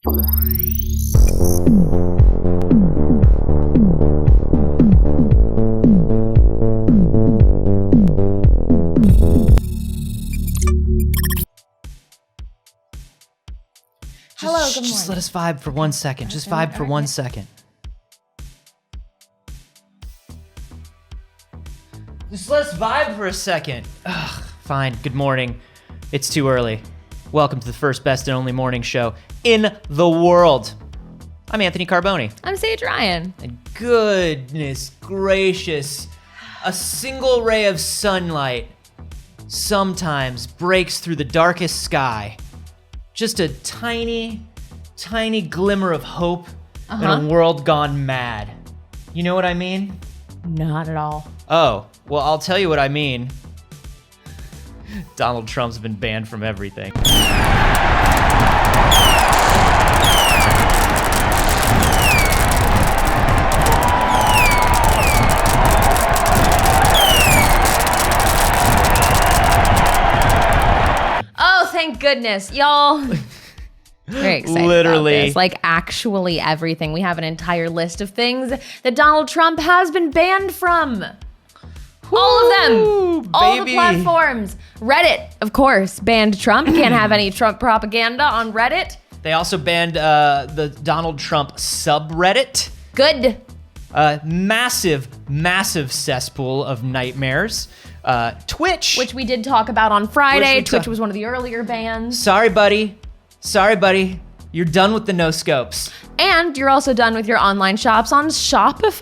Hello, good morning. Just let us vibe for 1 second. Just vibe for 1 second. Just let us vibe for a second. Ugh, fine. Good morning. It's too early. Welcome to the first, best, and only morning show in the world. I'm Anthony Carboni. I'm Saige Ryan. And goodness gracious, a single ray of sunlight sometimes breaks through the darkest sky. Just a tiny, tiny glimmer of hope in a world gone mad. You know what I mean? Not at all. Oh, well, I'll tell you what I mean. Donald Trump's been banned from everything. Oh, thank goodness, y'all. Very excited Literally. about this. Like, actually everything. We have an entire list of things that Donald Trump has been banned from. All of them. All the platforms. Reddit, of course, banned Trump. Can't have any Trump propaganda on Reddit. They also banned the Donald Trump subreddit. Good. Massive, massive cesspool of nightmares. Twitch. Which we did talk about on Friday. Twitch was one of the earlier bans. Sorry, buddy. You're done with the no scopes. And you're also done with your online shops on Shopify.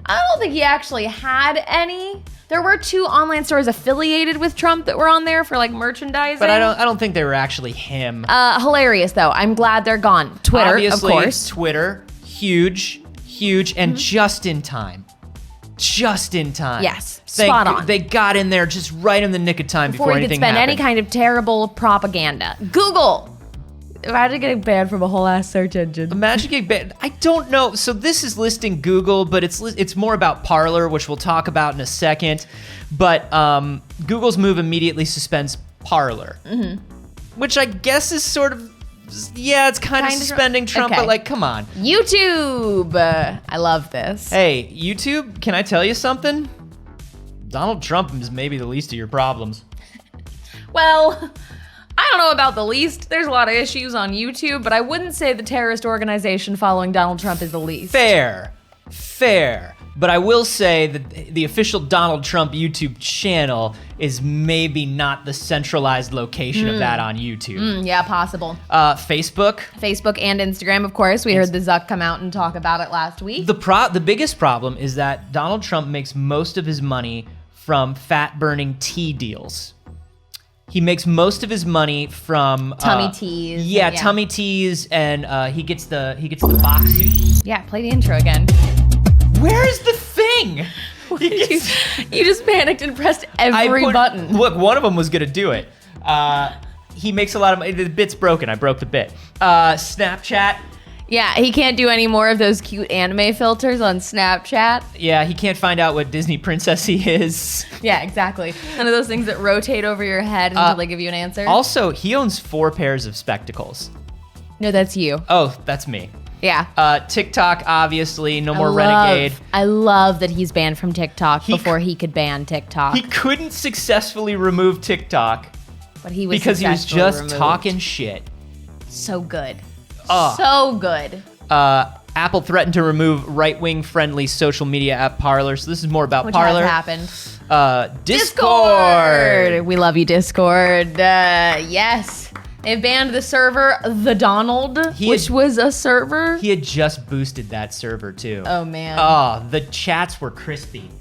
I don't think he actually had any. There were 2 online stores affiliated with Trump that were on there for like merchandising. But I don't think they were actually him. Hilarious though. I'm glad they're gone. Twitter, Obviously, of course. Twitter, huge, and just in time. Just in time. Yes, spot on. They got in there just right in the nick of time before he could anything spend happened. any kind of terrible propaganda. Google. Imagine getting banned from a whole ass search engine. Imagine getting banned. I don't know. So this is listing Google, but it's more about Parler, which we'll talk about in a second. But Google's move immediately suspends Parler, which I guess is sort of, yeah, it's kind of suspending Trump, okay. but like, come on. YouTube. I love this. Hey, YouTube, can I tell you something? Donald Trump is maybe the least of your problems. Well, I don't know about the least. There's a lot of issues on YouTube, but I wouldn't say the terrorist organization following Donald Trump is the least. Fair. But I will say that the official Donald Trump YouTube channel is maybe not the centralized location of that on YouTube. Yeah, possible. Facebook and Instagram, of course. We heard the Zuck come out and talk about it last week. The biggest problem is that Donald Trump makes most of his money from fat-burning tea deals. He makes most of his money from tummy teas. Yeah, tummy teas, and he gets the box suit. Yeah, play the intro again. Where is the thing? You just panicked and pressed every button. Look, one of them was gonna do it. He makes a lot of money. The bit's broken. I broke the bit. Snapchat. Yeah, he can't do any more of those cute anime filters on Snapchat. Yeah, he can't find out what Disney princess he is. Yeah, exactly. None of those things that rotate over your head until they give you an answer. Also, he owns 4 pairs of spectacles. No, that's you. Oh, that's me. Yeah. TikTok, obviously, no more Renegade. I love that he's banned from TikTok before he could ban TikTok. He couldn't successfully remove TikTok. But he was because he was just removed. talking shit. So good. So good. Apple threatened to remove right-wing friendly social media app Parler. So this is more about Parler. Which has happened. Discord. We love you, Discord. Yes. They banned the server, The Donald, which was a server. He had just boosted that server too. Oh man. Oh, the chats were crispy.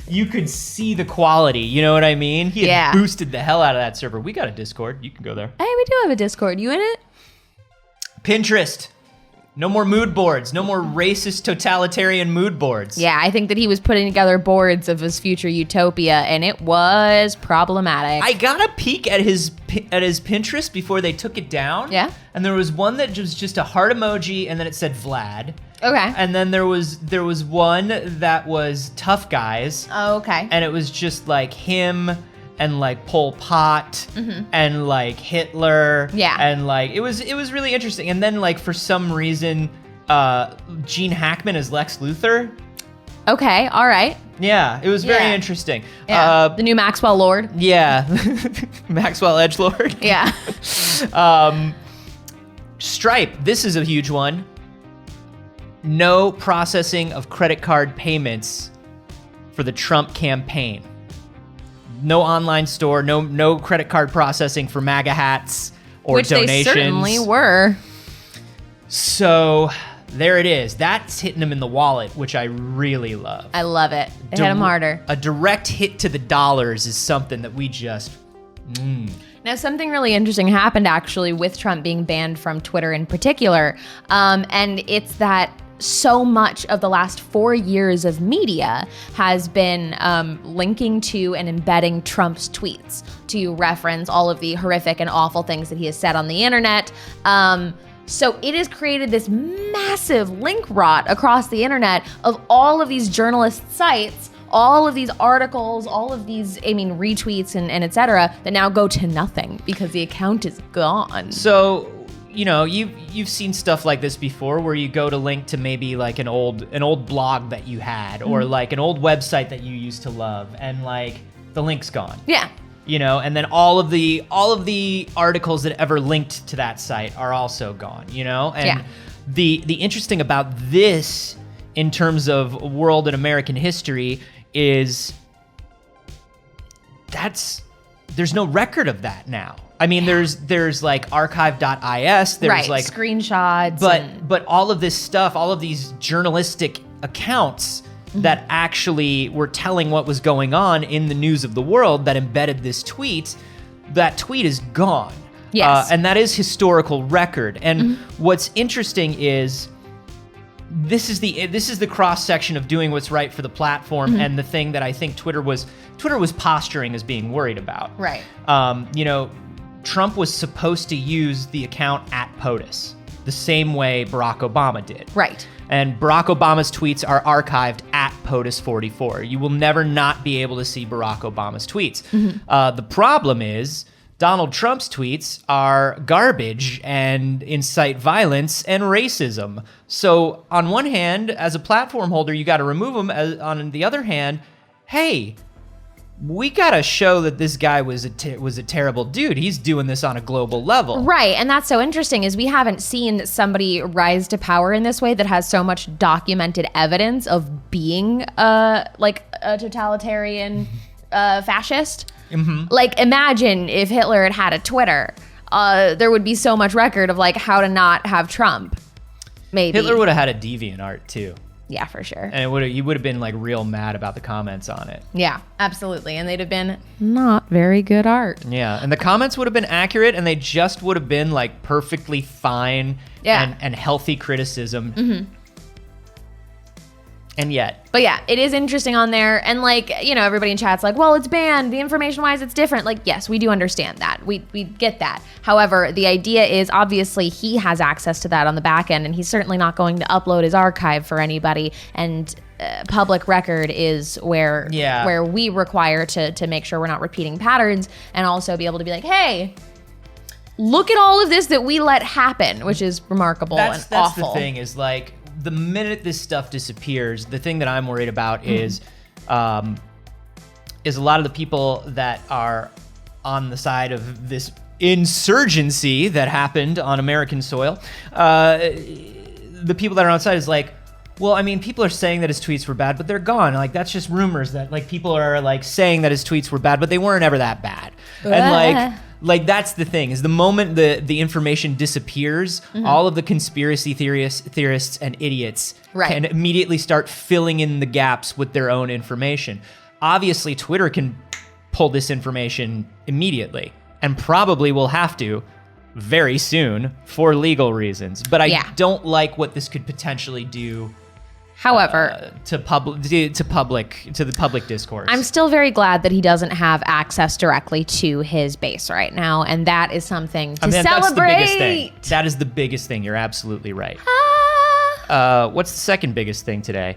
You could see the quality. You know what I mean? He had boosted the hell out of that server. We got a Discord. You can go there. Hey, we do have a Discord. You in it? Pinterest. No more mood boards. No more racist, totalitarian mood boards. Yeah, I think that he was putting together boards of his future utopia, and it was problematic. I got a peek at his Pinterest before they took it down. Yeah. And there was one that was just a heart emoji, and then it said Vlad. Okay. And then there was one that was tough guys. Oh, okay. And it was just like him and like Pol Pot and like Hitler. Yeah. And like it was really interesting. And then like for some reason, Gene Hackman as Lex Luthor. Okay, all right. Yeah, it was very interesting. Yeah. The new Maxwell Lord. Yeah, Maxwell Edgelord. Yeah. Stripe, this is a huge one. No processing of credit card payments for the Trump campaign. No online store, no credit card processing for MAGA hats or Which donations. They certainly were. So there it is. That's hitting them in the wallet, which I really love. I love it. It hit them harder. A direct hit to the dollars is something that we just... Now, something really interesting happened actually with Trump being banned from Twitter in particular. And it's that so much of the last 4 years of media has been linking to and embedding Trump's tweets to reference all of the horrific and awful things that he has said on the internet. So it has created this massive link rot across the internet of all of these journalist sites, all of these articles, all of these, retweets and et cetera, that now go to nothing because the account is gone. So, you've seen stuff like this before where you go to link to maybe like an old blog that you had or like an old website that you used to love and like the link's gone. Yeah. And then all of the articles that ever linked to that site are also gone, And the interesting about this in terms of world and American history is there's no record of that now. There's like archive.is, there's like screenshots, but all of this stuff, all of these journalistic accounts that actually were telling what was going on in the news of the world that embedded this tweet, that tweet is gone. Yes. And that is historical record. And what's interesting is this is the cross section of doing what's right for the platform and the thing that I think Twitter was posturing as being worried about. Right. Trump was supposed to use the account at POTUS the same way Barack Obama did. Right. And Barack Obama's tweets are archived at POTUS 44. You will never not be able to see Barack Obama's tweets. The problem is Donald Trump's tweets are garbage and incite violence and racism. So on one hand, as a platform holder, you got to remove them. On the other hand, hey, we got to show that this guy was a terrible dude. He's doing this on a global level. Right, and that's so interesting is we haven't seen somebody rise to power in this way that has so much documented evidence of being like a totalitarian fascist. Like, imagine if Hitler had had a Twitter. There would be so much record of like how to not have Trump. Maybe Hitler would have had a DeviantArt too. Yeah, for sure. And he would have been like real mad about the comments on it. Yeah, absolutely. And they'd have been not very good art. Yeah, and the comments would have been accurate and they just would have been like perfectly fine and healthy criticism. And yet. But yeah, it is interesting on there. And like, everybody in chat's like, well, it's banned. The information-wise, it's different. Like, yes, we do understand that. We get that. However, the idea is obviously he has access to that on the back end, and he's certainly not going to upload his archive for anybody. And public record is where we require to make sure we're not repeating patterns and also be able to be like, hey, look at all of this that we let happen, which is remarkable and awful. That's the thing is like, the minute this stuff disappears, the thing that I'm worried about is a lot of the people that are on the side of this insurgency that happened on American soil. The people that are on side is like, well, people are saying that his tweets were bad, but they're gone. Like, that's just rumors that like people are like saying that his tweets were bad, but they weren't ever that bad. And like that's the thing is the moment the information disappears, all of the conspiracy theorists and idiots can immediately start filling in the gaps with their own information. Obviously, Twitter can pull this information immediately and probably will have to very soon for legal reasons. But I don't like what this could potentially do. However, to the public discourse. I'm still very glad that he doesn't have access directly to his base right now, and that is something to celebrate. That's the biggest thing. That is the biggest thing. You're absolutely right. What's the second biggest thing today?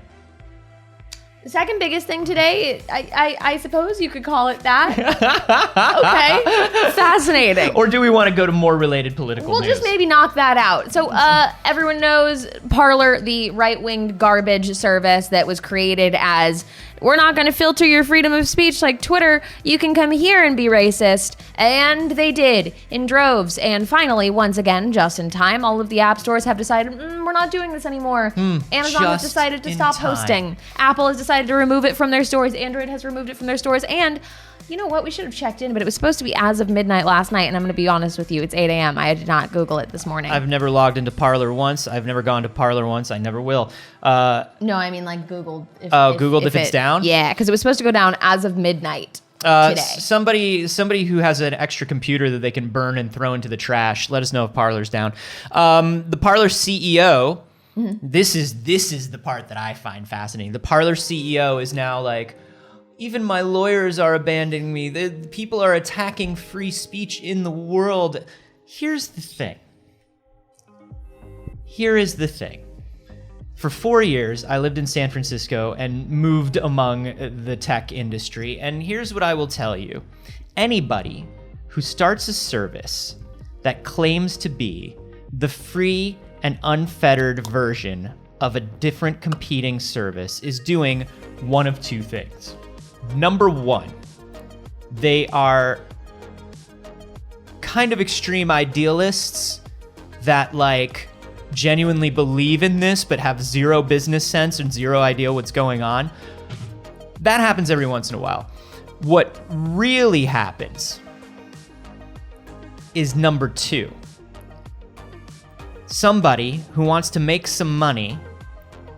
Second biggest thing today, I suppose you could call it that. Okay, fascinating. Or do we want to go to more related political news? We'll just maybe knock that out. So everyone knows Parler, the right-winged garbage service that was created as, we're not going to filter your freedom of speech like Twitter. You can come here and be racist. And they did in droves. And finally, once again, just in time, all of the app stores have decided, we're not doing this anymore. Amazon has decided to stop hosting. Apple has decided to remove it from their stores. Android has removed it from their stores. And you know what? We should have checked in, but it was supposed to be as of midnight last night. And I'm going to be honest with you. It's 8 a.m. I did not Google it this morning. I've never logged into Parler once. I've never gone to Parler once. I never will. No, I mean like Googled. Googled if it's down? Yeah, because it was supposed to go down as of midnight today. Somebody who has an extra computer that they can burn and throw into the trash, let us know if Parler's down. The Parler CEO, this is the part that I find fascinating. The Parler CEO is now like, even my lawyers are abandoning me. The people are attacking free speech in the world. Here's the thing. Here is the thing. For 4 years, I lived in San Francisco and moved among the tech industry. And here's what I will tell you. Anybody who starts a service that claims to be the free and unfettered version of a different competing service is doing one of two things. Number one, they are kind of extreme idealists that like genuinely believe in this but have zero business sense and zero idea what's going on. That happens every once in a while. What really happens is number two. Somebody who wants to make some money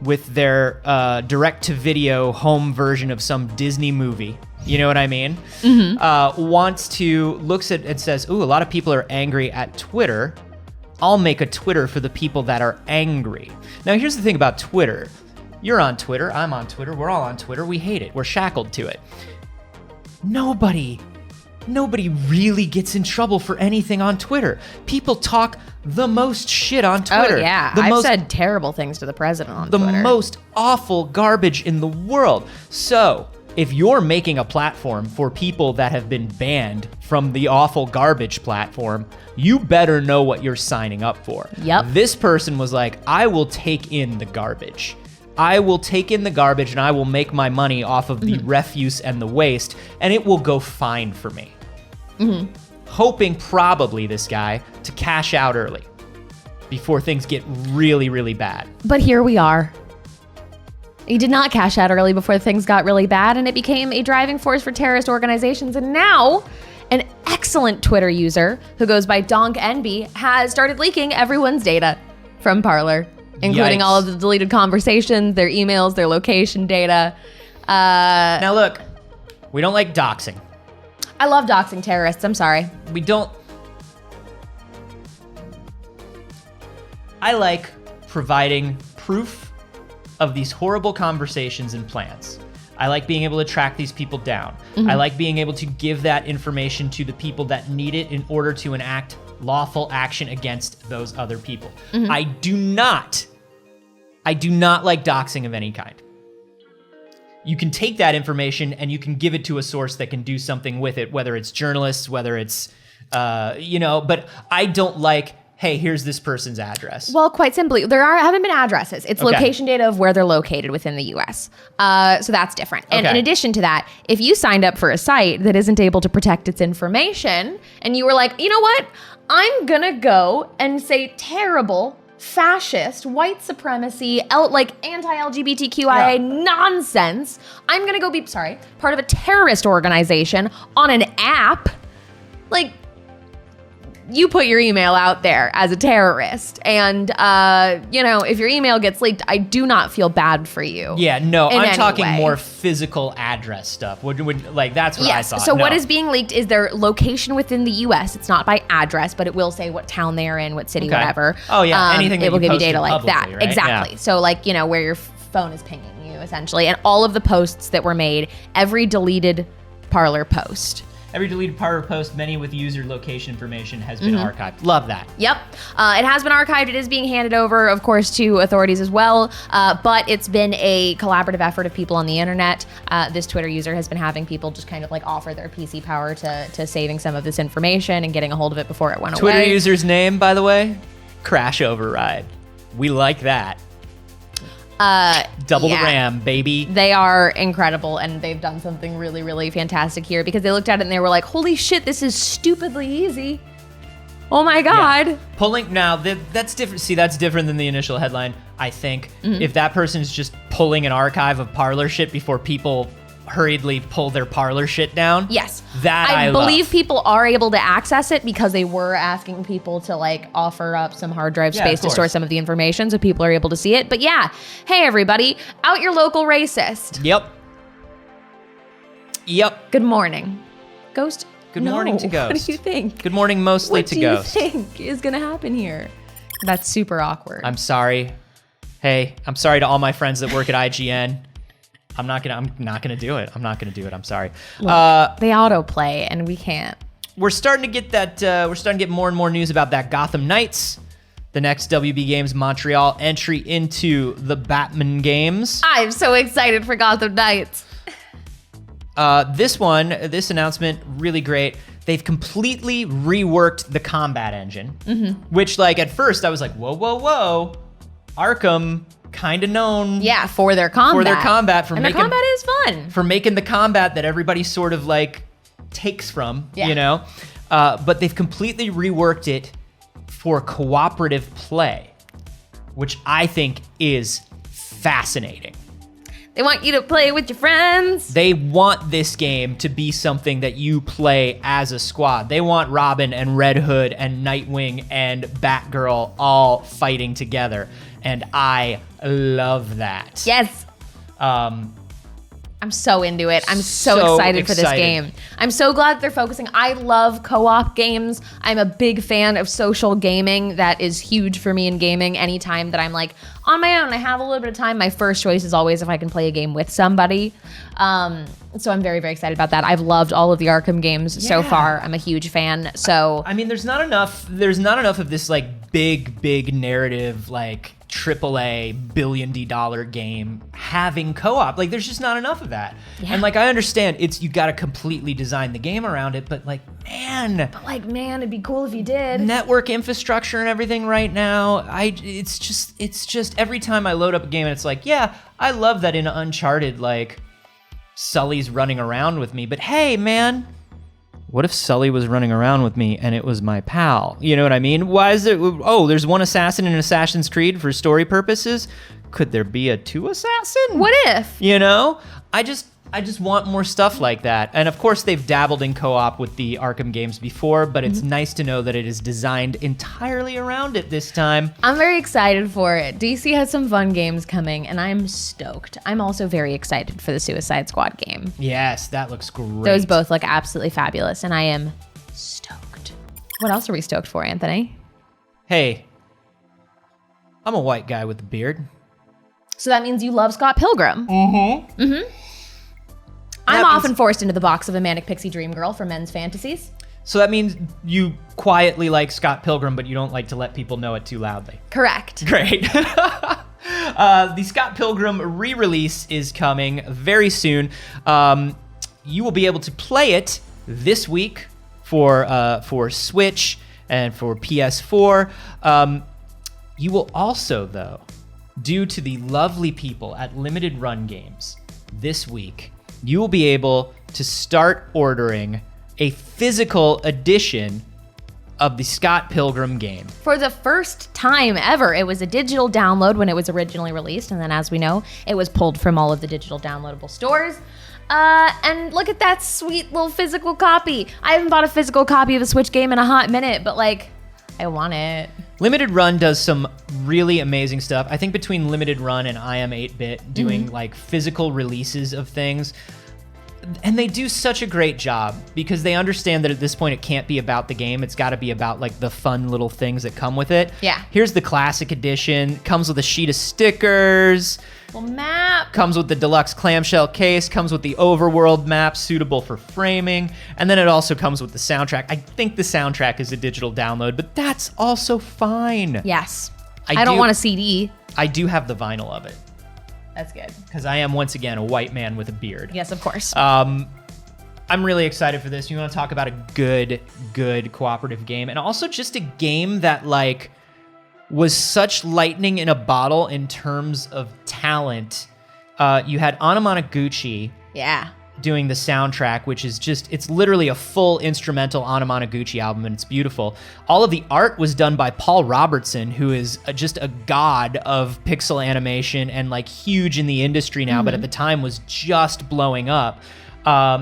with their direct-to-video home version of some Disney movie, you know what I mean? Looks at and says, ooh, a lot of people are angry at Twitter. I'll make a Twitter for the people that are angry. Now, here's the thing about Twitter. You're on Twitter, I'm on Twitter, we're all on Twitter, we hate it, we're shackled to it. Nobody really gets in trouble for anything on Twitter. People talk the most shit on Twitter. Oh, yeah. I've said terrible things to the president on Twitter. The most awful garbage in the world. So, if you're making a platform for people that have been banned from the awful garbage platform, you better know what you're signing up for. Yep. This person was like, I will take in the garbage. I will take in the garbage and I will make my money off of the refuse and the waste, and it will go fine for me. Hoping probably this guy to cash out early before things get really, really bad. But here we are. He did not cash out early before things got really bad, and it became a driving force for terrorist organizations. And now, an excellent Twitter user who goes by Donk Enby has started leaking everyone's data from Parler, including all of the deleted conversations, their emails, their location data. Now look, we don't like doxing. I love doxing terrorists, I'm sorry. We don't. I like providing proof of these horrible conversations and plans. I like being able to track these people down. I like being able to give that information to the people that need it in order to enact lawful action against those other people. I do not like doxing of any kind. You can take that information and you can give it to a source that can do something with it, whether it's journalists, whether it's, but I don't like, hey, here's this person's address. Well, quite simply, there haven't been addresses. It's location data of where they're located within the U.S. So that's different. And in addition to that, if you signed up for a site that isn't able to protect its information and you were like, you know what? I'm going to go and say terrible, fascist, white supremacy, anti-LGBTQIA nonsense. I'm going to go be, part of a terrorist organization on an app. You put your email out there as a terrorist. And, if your email gets leaked, I do not feel bad for you. Yeah, no, I'm talking more physical address stuff. That's what I thought. So what is being leaked is their location within the U.S. It's not by address, but it will say what town they're in, what city, whatever. Oh, yeah, anything that it will give you posted data like that. Right? Exactly. Yeah. So, where your phone is pinging you, essentially. And all of the posts that were made, every deleted Parler post Every deleted part or post, many with user location information has been archived. Love that. Yep. It has been archived. It is being handed over, of course, to authorities as well. But it's been a collaborative effort of people on the internet. This Twitter user has been having people just kind of like offer their PC power to saving some of this information and getting a hold of it before it went away. Twitter user's name, by the way, Crash Override. We like that. Double the RAM, baby. They are incredible, and they've done something really, really fantastic here because they looked at it and they were like, holy shit, this is stupidly easy. Oh my God. Yeah. Pulling, now that's different. See, that's different than the initial headline, I think. If that person is just pulling an archive of parlor shit before people hurriedly pull their parlor shit down. Yes. That I believe love. people are able to access it because they were asking people to like offer up some hard drive space to store some of the information so people are able to see it. But yeah, hey everybody, out your local racist. Yep. Good morning. Ghost? Good morning to Ghost. What do you think? Good morning mostly to Ghost. What do you think is gonna happen here? That's super awkward. I'm sorry. Hey, I'm sorry to all my friends that work at IGN. I'm not gonna do it. I'm sorry. Look, they autoplay and we can't. We're starting to get that. We're starting to get more and more news about that Gotham Knights, the next WB Games Montreal entry into the Batman games. I'm so excited for Gotham Knights. This announcement, really great. They've completely reworked the combat engine, which like at first I was like, whoa, Arkham. Kind of known for their combat. And their combat is fun. For making the combat that everybody sort of like takes from, you know? But they've completely reworked it for cooperative play, which I think is fascinating. They want you to play with your friends. They want this game to be something that you play as a squad. They want Robin and Red Hood and Nightwing and Batgirl all fighting together. And I love that. Yes. I'm so into it. I'm so excited for this game. I'm so glad they're focusing. I love co-op games. I'm a big fan of social gaming. That is huge for me in gaming. Anytime that I'm like on my own, I have a little bit of time, my first choice is always if I can play a game with somebody. So I'm very, very excited about that. I've loved all of the Arkham games so far. I'm a huge fan. So I mean, there's not enough of this like big narrative, like AAA billion-dollar game having co-op. Like there's just not enough of that. And like I understand you got to completely design the game around it, but like man, it'd be cool if you did. Network infrastructure and everything right now. It's just every time I load up a game and it's like, yeah, I love that in Uncharted like Sully's running around with me, but hey man, what if Sully was running around with me and it was my pal? You know what I mean? Why is there, there's one assassin in Assassin's Creed for story purposes. Could there be a two assassin? What if? You know, I just want more stuff like that. And of course they've dabbled in co-op with the Arkham games before, but it's nice to know that it is designed entirely around it this time. I'm very excited for it. DC has some fun games coming and I'm stoked. I'm also very excited for the Suicide Squad game. Yes, that looks great. Those both look absolutely fabulous and I am stoked. What else are we stoked for, Anthony? Hey, I'm a white guy with a beard. So that means you love Scott Pilgrim. I'm often forced into the box of a manic pixie dream girl for men's fantasies. So that means you quietly like Scott Pilgrim, but you don't like to let people know it too loudly. Correct. Great. The Scott Pilgrim re-release is coming very soon. You will be able to play it this week for Switch and for PS4. You will also, though, due to the lovely people at Limited Run Games this week, you will be able to start ordering a physical edition of the Scott Pilgrim game. For the first time ever, it was a digital download when it was originally released, and then as we know, it was pulled from all of the digital downloadable stores. And look at that sweet little physical copy. I haven't bought a physical copy of a Switch game in a hot minute, but like, I want it. Limited Run does some really amazing stuff. I think between Limited Run and I Am 8-Bit doing like physical releases of things, And they do such a great job because they understand that at this point it can't be about the game. It's got to be about like the fun little things that come with it. Yeah. Here's the classic edition. Comes with a sheet of stickers. Well, map. Comes with the deluxe clamshell case. Comes with the overworld map suitable for framing. And then it also comes with the soundtrack. I think the soundtrack is a digital download, but that's also fine. Yes. I don't want a CD. I do have the vinyl of it. That's good. Because I am, once again, a white man with a beard. Yes, of course. I'm really excited for this. You want to talk about a good cooperative game. And also just a game that, like, was such lightning in a bottle in terms of talent. You had Anamanaguchi doing the soundtrack, which is just, it's literally a full instrumental Anamanaguchi album, and it's beautiful. All of the art was done by Paul Robertson, who is just a god of pixel animation and like huge in the industry now, but at the time was just blowing up.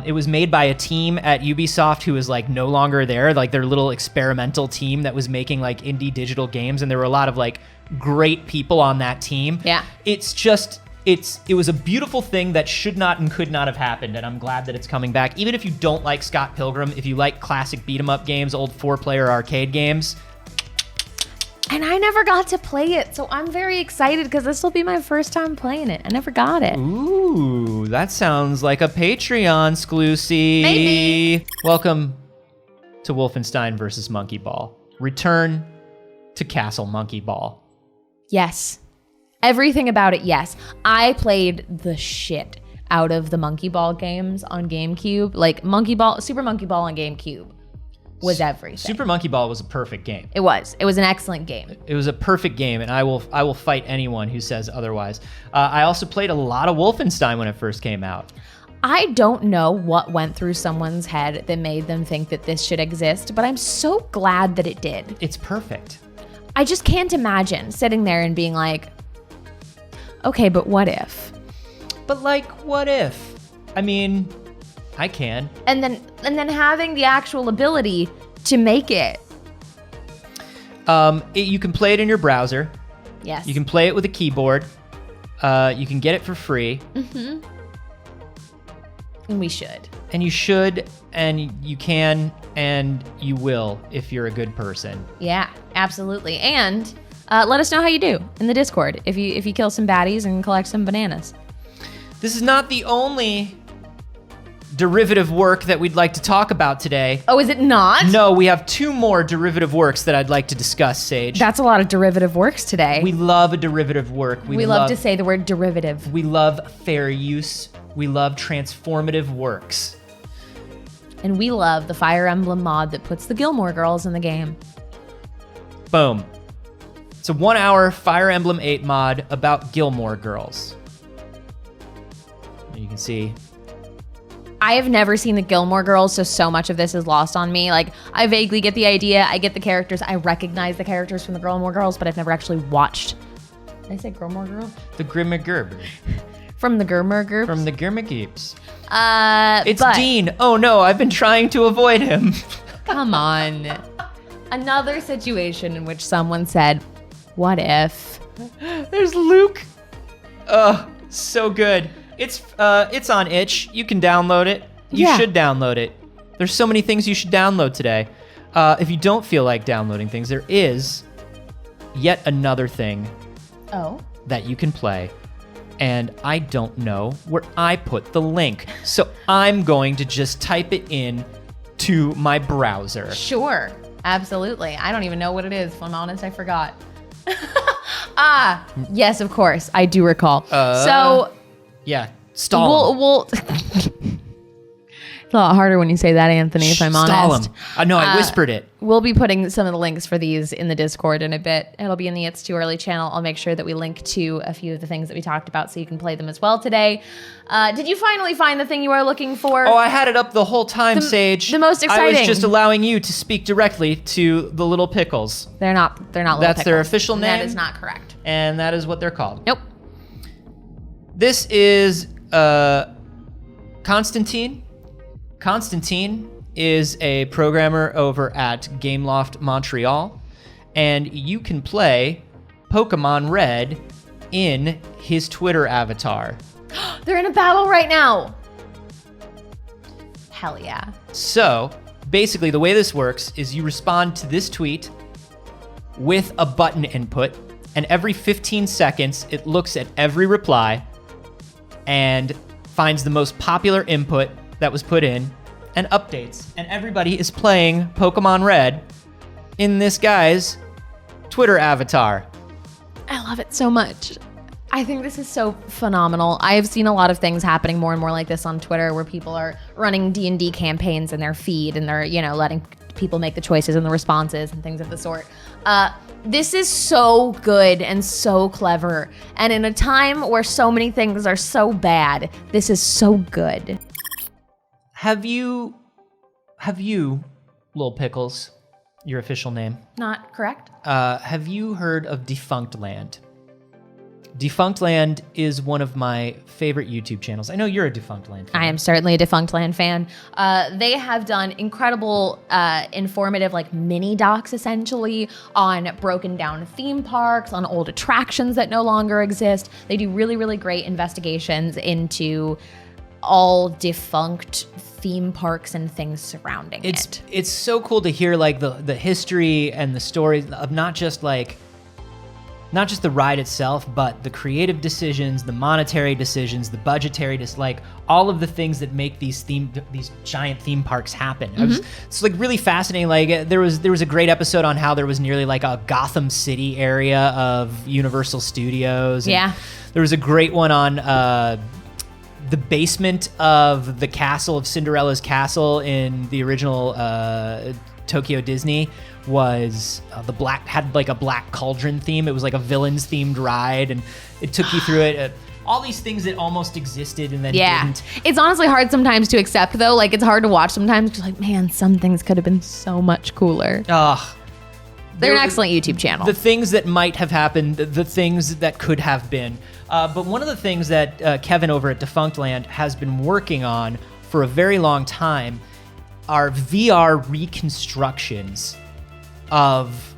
It was made by a team at Ubisoft who is like no longer there, like their little experimental team that was making like indie digital games, and there were a lot of like great people on that team. Yeah. It's just, it was a beautiful thing that should not and could not have happened, and I'm glad that it's coming back. Even if you don't like Scott Pilgrim, if you like classic beat 'em up games, old 4-player arcade games. And I never got to play it, so I'm very excited because this will be my first time playing it. I never got it. Ooh, that sounds like a Patreon exclusive. Maybe. Welcome to Wolfenstein vs. Monkey Ball. Return to Castle Monkey Ball. Yes. Everything about it, yes. I played the shit out of the Monkey Ball games on GameCube. Like Super Monkey Ball on GameCube was everything. Super Monkey Ball was a perfect game. It was. It was an excellent game. It was a perfect game, and I will fight anyone who says otherwise. I also played a lot of Wolfenstein when it first came out. I don't know what went through someone's head that made them think that this should exist, but I'm so glad that it did. It's perfect. I just can't imagine sitting there and being like, okay, but what if? But like, what if? I mean, I can. And then having the actual ability to make it. You can play it in your browser. Yes. You can play it with a keyboard. You can get it for free. Mm-hmm. And we should. And you should, and you can, and you will if you're a good person. Yeah, absolutely. And let us know how you do in the Discord if you kill some baddies and collect some bananas. This is not the only derivative work that we'd like to talk about today. Oh, is it not? No, we have 2 more derivative works that I'd like to discuss, Saige. That's a lot of derivative works today. We love a derivative work. We love to say the word derivative. We love fair use. We love transformative works. And we love the Fire Emblem mod that puts the Gilmore Girls in the game. Boom. It's a 1-hour Fire Emblem 8 mod about Gilmore Girls. You can see. I have never seen the Gilmore Girls, so much of this is lost on me. Like, I vaguely get the idea, I get the characters, I recognize the characters from the Gilmore Girls, but I've never actually watched. Did I say Gilmore Girls? The Grimmer Gerber. From the Gilmore Girls? From the Grimmer Geeps. It's Dean. Oh no, I've been trying to avoid him. Come on. Another situation in which someone said, what if? There's Luke. So good. It's on itch. You can download it. You should download it. There's so many things you should download today. If you don't feel like downloading things, there is yet another thing that you can play. And I don't know where I put the link. So I'm going to just type it in to my browser. Sure. Absolutely. I don't even know what it is. If I'm honest, I forgot. Yes, of course. I do recall. Yeah, stall him. We'll It's a lot harder when you say that, Anthony, if I'm honest. Stall him. No, I whispered it. We'll be putting some of the links for these in the Discord in a bit. It'll be in the It's Too Early channel. I'll make sure that we link to a few of the things that we talked about so you can play them as well today. Did you finally find the thing you are looking for? Oh, I had it up the whole time, Saige. The most exciting. I was just allowing you to speak directly to the Little Pickles. They're not Little Pickles. That's their official name? That is not correct. And that is what they're called. Nope. This is Constantine. Constantine is a programmer over at Gameloft Montreal, and you can play Pokemon Red in his Twitter avatar. They're in a battle right now. Hell yeah. So basically the way this works is you respond to this tweet with a button input, and every 15 seconds it looks at every reply and finds the most popular input that was put in and updates. And everybody is playing Pokemon Red in this guy's Twitter avatar. I love it so much. I think this is so phenomenal. I have seen a lot of things happening more and more like this on Twitter, where people are running D&D campaigns in their feed, and they're, letting people make the choices and the responses and things of the sort. This is so good and so clever. And in a time where so many things are so bad, this is so good. Have you, Lil Pickles, your official name? Not correct? Have you heard of Defunct Land? Defunct Land is one of my favorite YouTube channels. I know you're a Defunct Land fan. I am certainly a Defunct Land fan. They have done incredible, informative, mini docs essentially on broken down theme parks, on old attractions that no longer exist. They do really, really great investigations into all defunct theme parks and things surrounding it. It's so cool to hear the history and the stories of not just the ride itself, but the creative decisions, the monetary decisions, the budgetary all of the things that make these giant theme parks happen. Mm-hmm. It's really fascinating. There was a great episode on how there was nearly a Gotham City area of Universal Studios. Yeah. There was a great one on the basement of the castle of Cinderella's castle in the original Tokyo Disney was had a black cauldron theme. It was a villains themed ride, and it took you through it. All these things that almost existed and then didn't. It's honestly hard sometimes to accept though. It's hard to watch sometimes. You're man, some things could have been so much cooler. They're an excellent YouTube channel. The things that might have happened, the things that could have been. But one of the things that Kevin over at Defunct Land has been working on for a very long time are VR reconstructions of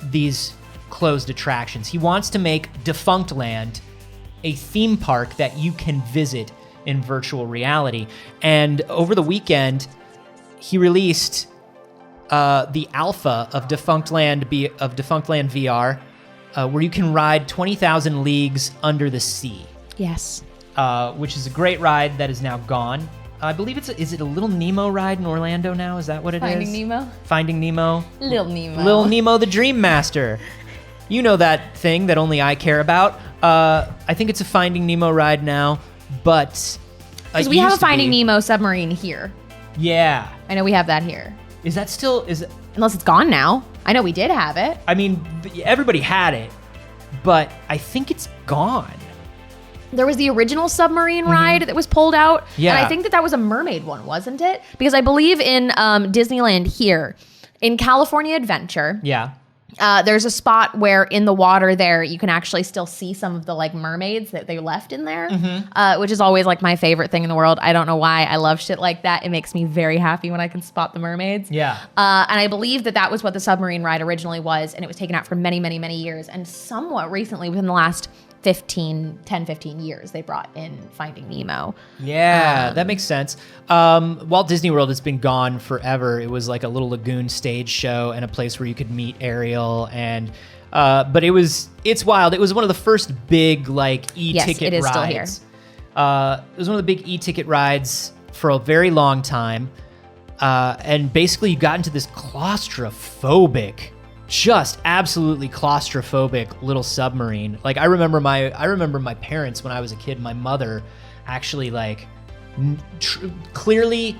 these closed attractions. He wants to make Defunct Land a theme park that you can visit in virtual reality. And over the weekend, he released the alpha of Defunct Land VR, where you can ride 20,000 Leagues Under the Sea. Yes. Which is a great ride that is now gone. I believe is it a Little Nemo ride in Orlando now? Is that what it is? Finding Nemo? Finding Nemo? Little Nemo. Little Nemo the Dream Master. You know that thing that only I care about. I think it's a Finding Nemo ride now, but... Because we have a Finding Nemo submarine here. Yeah. I know we have that here. Is that still... Unless it's gone now. I know we did have it. I mean, everybody had it, but I think it's gone. There was the original submarine ride that was pulled out. Yeah. And I think that was a mermaid one, wasn't it? Because I believe in Disneyland here, in California Adventure, Yeah. there's a spot where in the water there, you can actually still see some of the mermaids that they left in there, which is always my favorite thing in the world. I don't know why. I love shit like that. It makes me very happy when I can spot the mermaids. Yeah. And I believe that was what the submarine ride originally was, and it was taken out for many, many, many years. And somewhat recently, within the last 10, 15 years, they brought in Finding Nemo. Yeah, that makes sense. Walt Disney World has been gone forever. It was a little lagoon stage show and a place where you could meet Ariel, and but it's wild. It was one of the first big e-ticket yes, it is rides. Still here. It was one of the big e-ticket rides for a very long time, and basically you got into this claustrophobic, just absolutely claustrophobic little submarine. I remember my parents when I was a kid. My mother actually clearly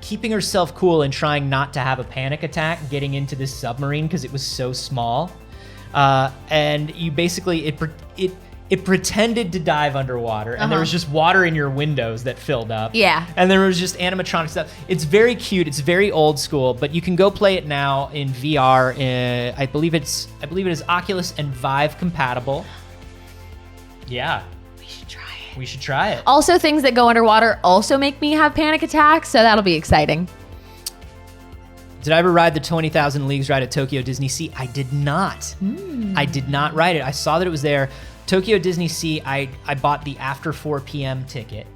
keeping herself cool and trying not to have a panic attack getting into this submarine because it was so small. And you basically it pretended to dive underwater, and there was just water in your windows that filled up. Yeah. And there was just animatronic stuff. It's very cute. It's very old school, but you can go play it now in VR. I believe it is Oculus and Vive compatible. Yeah. We should try it. Also, things that go underwater also make me have panic attacks, so that'll be exciting. Did I ever ride the 20,000 Leagues ride at Tokyo Disney Sea? I did not. I did not ride it. I saw that it was there. Tokyo Disney Sea, I bought the after 4 p.m. ticket.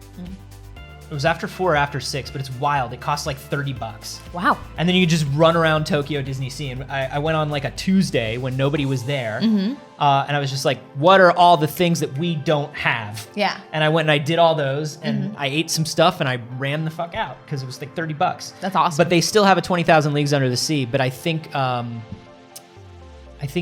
It was after 4 or after 6, but it's wild. It costs like $30. Wow. And then you just run around Tokyo Disney Sea. And I went on like a Tuesday when nobody was there. And I was just like, what are all the things that we don't have? Yeah. And I went and I did all those and I ate some stuff and I ran the fuck out because it was like $30. That's awesome. But they still have a 20,000 Leagues Under the Sea. But I think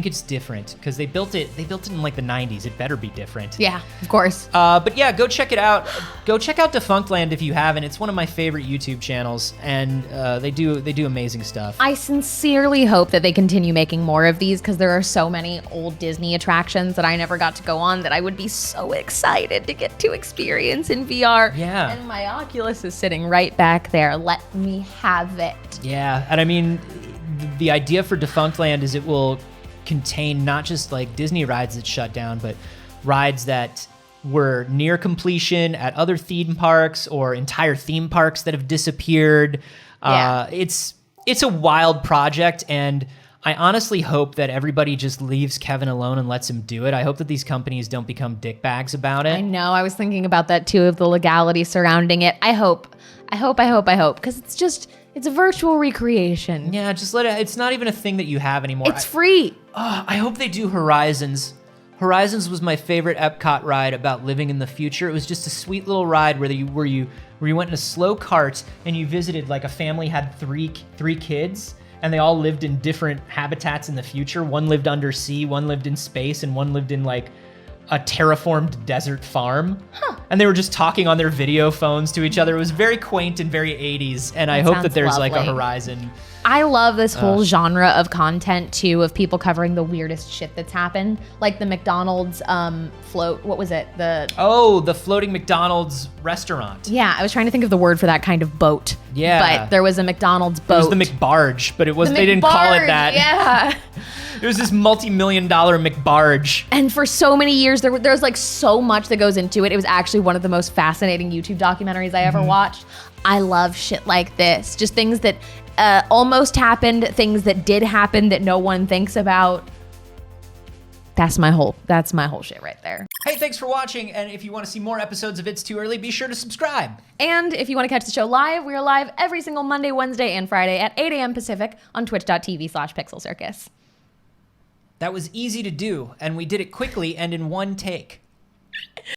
it's different because they built it in like the 90s. It better be different. Yeah, of course. But yeah, go check it out. Go check out Defunctland if you haven't. It's one of my favorite YouTube channels, and they do amazing stuff. I sincerely hope that they continue making more of these because there are so many old Disney attractions that I never got to go on that I would be so excited to get to experience in VR. Yeah. And my Oculus is sitting right back there. Let me have it. Yeah, and I mean, the idea for Defunctland is it will contain not just like Disney rides that shut down, but rides that were near completion at other theme parks or entire theme parks that have disappeared. Yeah. It's a wild project, and I honestly hope that everybody just leaves Kevin alone and lets him do it. I hope that these companies don't become dickbags about it. I know. I was thinking about that too, of the legality surrounding it. I hope, because it's a virtual recreation. Yeah, just let it. It's not even a thing that you have anymore. It's free. I hope they do Horizons. Horizons was my favorite Epcot ride about living in the future. It was just a sweet little ride where you went in a slow cart and you visited, like, a family had three kids and they all lived in different habitats in the future. One lived under sea, one lived in space, and one lived in like a terraformed desert farm. Huh. And they were just talking on their video phones to each other. It was very quaint and very 80s. And I hope that there's lovely. like a Horizon. I love this whole genre of content too, of people covering the weirdest shit that's happened. Like the McDonald's float, what was it? The floating McDonald's restaurant. Yeah, I was trying to think of the word for that kind of boat. Yeah. But there was a McDonald's boat. It was the McBarge, but it wasn't. They didn't call it that. Yeah. It was this multi-million-dollar McBarge. And for so many years, there was like so much that goes into it. It was actually one of the most fascinating YouTube documentaries I ever watched. I love shit like this. Just things that almost happened, things that did happen that no one thinks about. That's my whole shit right there. Hey, thanks for watching. And if you want to see more episodes of It's Too Early, be sure to subscribe. And if you want to catch the show live, we are live every single Monday, Wednesday, and Friday at 8 a.m. Pacific on twitch.tv/PixelCircus. That was easy to do, and we did it quickly and in one take.